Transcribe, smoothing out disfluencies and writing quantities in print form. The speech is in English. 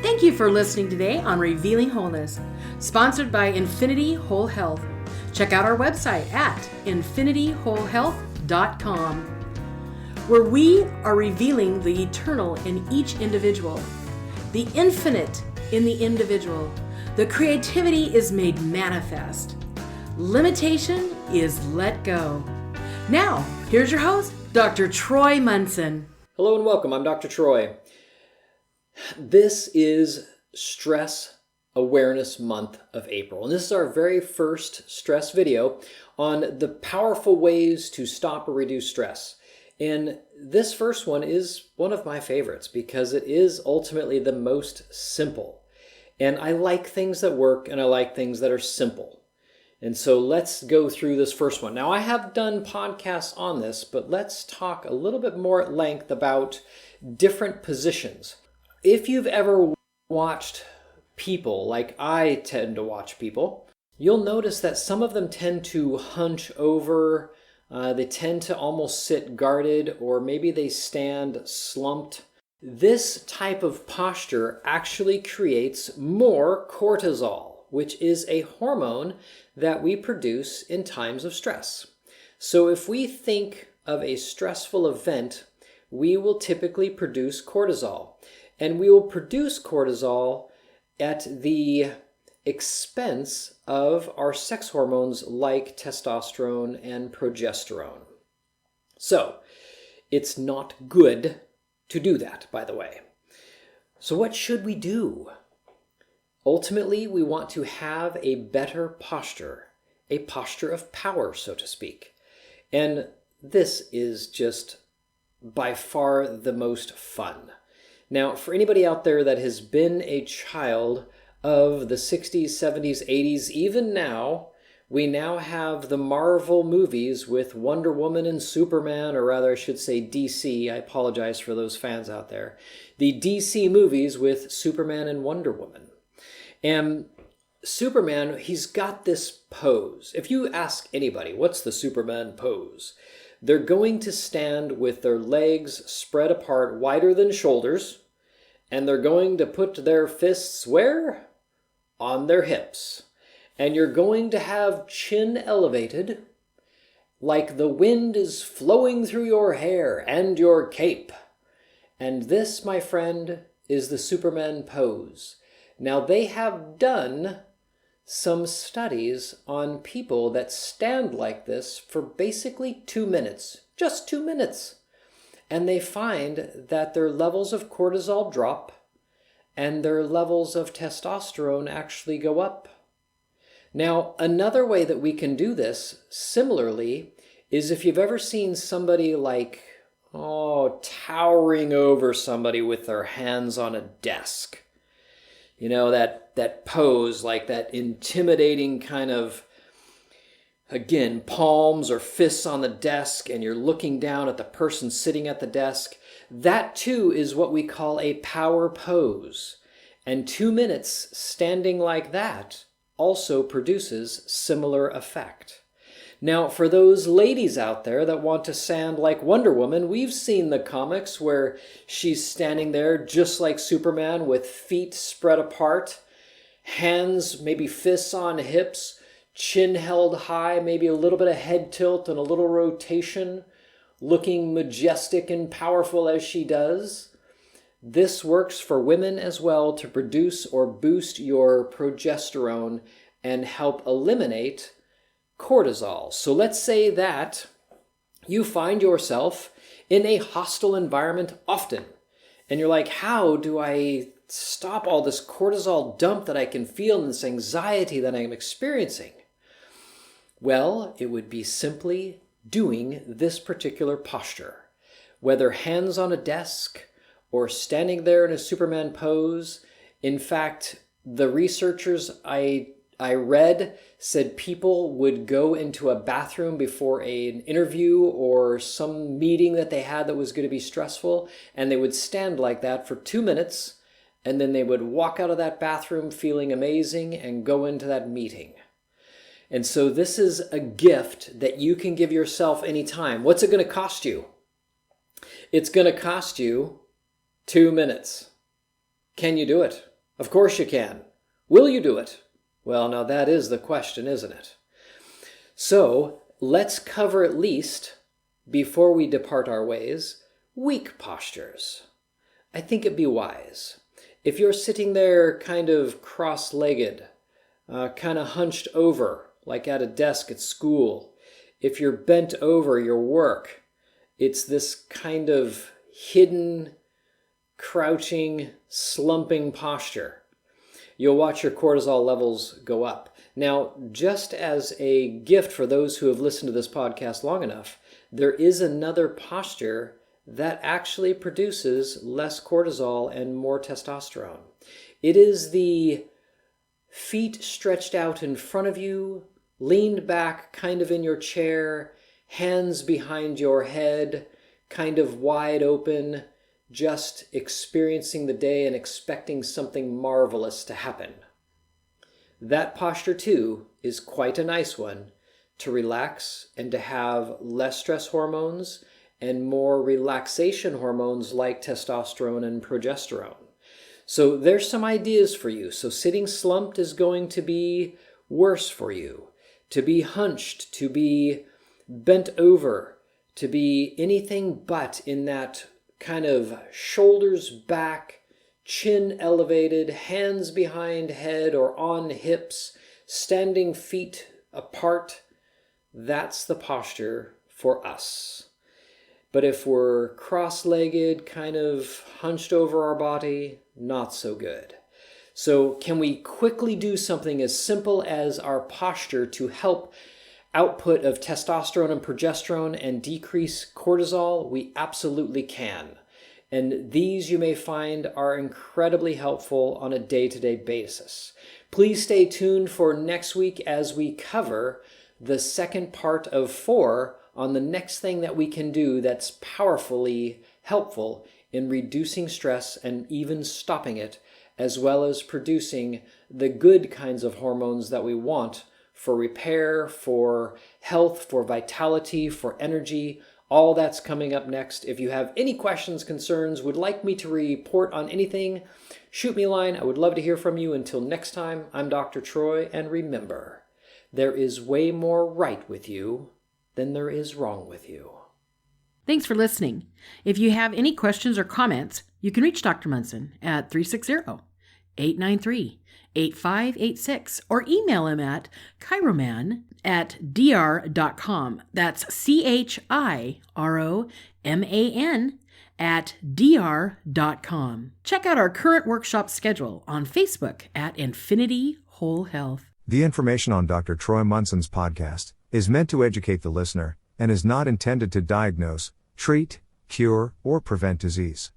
Thank you for listening today on Revealing Wholeness, sponsored by Infinity Whole Health. Check out our website at infinityWholeHealth.com, where we are revealing the eternal in each individual, the infinite in the individual. The creativity is made manifest. Limitation is let go. Now, here's your host, Dr. Troy Munson. Hello and welcome. I'm Dr. Troy. This is Stress Awareness Month of April, and this is our very first stress video on the powerful ways to stop or reduce stress. And this first one is one of my favorites because it is ultimately the most simple. And I like things that work and I like things that are simple. And so let's go through this first one. Now, I have done podcasts on this, but let's talk a little bit more at length about different positions. If you've ever watched people, like I tend to watch people, you'll notice that some of them tend to hunch over, they tend to almost sit guarded, or maybe they stand slumped. This type of posture actually creates more cortisol, which is a hormone that we produce in times of stress. So if we think of a stressful event, we will typically produce cortisol. And we will produce cortisol at the expense of our sex hormones like testosterone and progesterone. So, it's not good to do that, by the way. So what should we do? Ultimately, we want to have a better posture, a posture of power, so to speak. And this is just by far the most fun. Now, for anybody out there that has been a child of the 60s, 70s, 80s, even now, we now have the Marvel movies with Wonder Woman and Superman, or rather I should say DC. I apologize for those fans out there. The DC movies with Superman and Wonder Woman. And Superman, he's got this pose. If you ask anybody, what's the Superman pose? They're going to stand with their legs spread apart wider than shoulders, and they're going to put their fists where? On their hips. And you're going to have chin elevated, like the wind is flowing through your hair and your cape. And this, my friend, is the Superman pose. Now, they have done some studies on people that stand like this for basically 2 minutes, just 2 minutes. And they find that their levels of cortisol drop and their levels of testosterone actually go up. Now, another way that we can do this similarly is if you've ever seen somebody towering over somebody with their hands on a desk. You know, that pose, like that intimidating kind of, again, palms or fists on the desk, and you're looking down at the person sitting at the desk. That too is what we call a power pose. And 2 minutes standing like that also produces similar effect. Now, for those ladies out there that want to stand like Wonder Woman, we've seen the comics where she's standing there just like Superman with feet spread apart, hands, maybe fists on hips, chin held high, maybe a little bit of head tilt and a little rotation, looking majestic and powerful as she does. This works for women as well to produce or boost your progesterone and help eliminate cortisol. So let's say that you find yourself in a hostile environment often, and you're like, how do I stop all this cortisol dump that I can feel and this anxiety that I'm experiencing? Well, it would be simply doing this particular posture, whether hands on a desk or standing there in a Superman pose. In fact, the researchers I read said people would go into a bathroom before an interview or some meeting that they had that was going to be stressful, and they would stand like that for 2 minutes, and then they would walk out of that bathroom feeling amazing and go into that meeting. And so this is a gift that you can give yourself anytime. What's it going to cost you? It's going to cost you 2 minutes. Can you do it? Of course you can. Will you do it? Well, now that is the question, isn't it? So, let's cover at least, before we depart our ways, weak postures. I think it'd be wise. If you're sitting there kind of cross-legged, kind of hunched over, like at a desk at school, if you're bent over your work, it's this kind of hidden, crouching, slumping posture. You'll watch your cortisol levels go up. Now, just as a gift for those who have listened to this podcast long enough, there is another posture that actually produces less cortisol and more testosterone. It is the feet stretched out in front of you, leaned back kind of in your chair, hands behind your head, kind of wide open, just experiencing the day and expecting something marvelous to happen. That posture too is quite a nice one to relax and to have less stress hormones and more relaxation hormones like testosterone and progesterone. So there's some ideas for you. So sitting slumped is going to be worse for you. To be hunched, to be bent over, to be anything but in that kind of shoulders back, chin elevated, hands behind head or on hips, standing feet apart. That's the posture for us. But if we're cross-legged, kind of hunched over our body, not so good. So can we quickly do something as simple as our posture to help output of testosterone and progesterone and decrease cortisol? We absolutely can. And these you may find are incredibly helpful on a day-to-day basis. Please stay tuned for next week as we cover the second part of 4 on the next thing that we can do that's powerfully helpful in reducing stress and even stopping it, as well as producing the good kinds of hormones that we want for repair, for health, for vitality, for energy. All that's coming up next. If you have any questions, concerns, would like me to report on anything, shoot me a line. I would love to hear from you. Until next time, I'm Dr. Troy, and remember, there is way more right with you than there is wrong with you. Thanks for listening. If you have any questions or comments, you can reach Dr. Munson at 360-893-8586 or email him at chiroman@dr.com. That's chiroman@dr.com. Check out our current workshop schedule on Facebook at Infinity Whole Health. The information on Dr. Troy Munson's podcast is meant to educate the listener and is not intended to diagnose, treat, cure, or prevent disease.